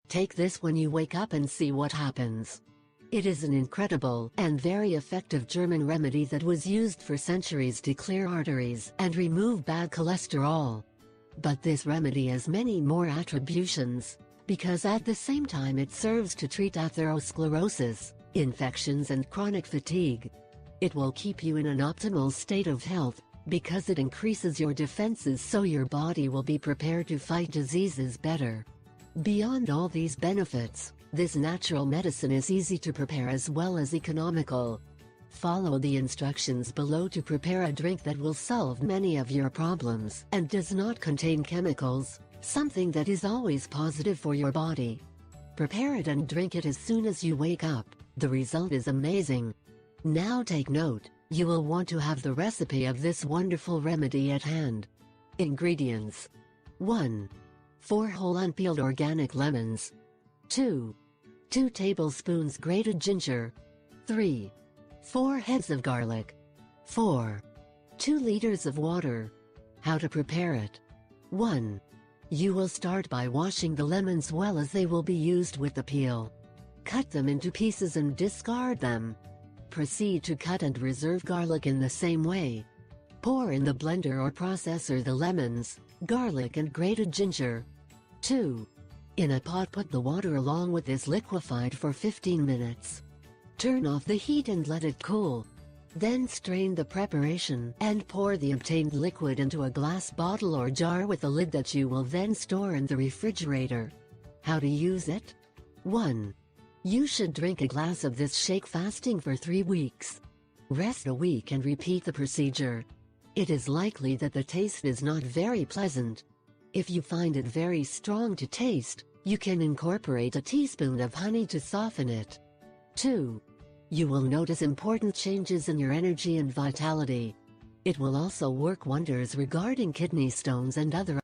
Take this when you wake up and see what happens. It is an incredible and very effective German remedy that was used for centuries to clear arteries and remove bad cholesterol. But this remedy has many more attributions, because at the same time it serves to treat atherosclerosis, infections and chronic fatigue. It will keep you in an optimal state of health, because it increases your defenses so your body will be prepared to fight diseases better. Beyond all these benefits, this natural medicine is easy to prepare as well as economical. Follow the instructions below to prepare a drink that will solve many of your problems and does not contain chemicals, something that is always positive for your body. Prepare it and drink it as soon as you wake up. The result is amazing. Now take note, you will want to have the recipe of this wonderful remedy at hand. Ingredients: 1. 4 whole unpeeled organic lemons. 2. 2 tablespoons grated ginger. 3. 4 heads of garlic. 4. 2 liters of water. How to prepare it? 1. You will start by washing the lemons well, as they will be used with the peel. Cut them into pieces and discard them. Proceed to cut and reserve garlic in the same way. Pour in the blender or processor the lemons, garlic and grated ginger. 2. In a pot put the water along with this liquefied for 15 minutes. Turn off the heat and let it cool. Then strain the preparation and pour the obtained liquid into a glass bottle or jar with a lid that you will then store in the refrigerator. How to use it? 1. You should drink a glass of this shake fasting for 3 weeks. Rest a week and repeat the procedure. It is likely that the taste is not very pleasant. If you find it very strong to taste, you can incorporate a teaspoon of honey to soften it. 2. You will notice important changes in your energy and vitality. It will also work wonders regarding kidney stones and other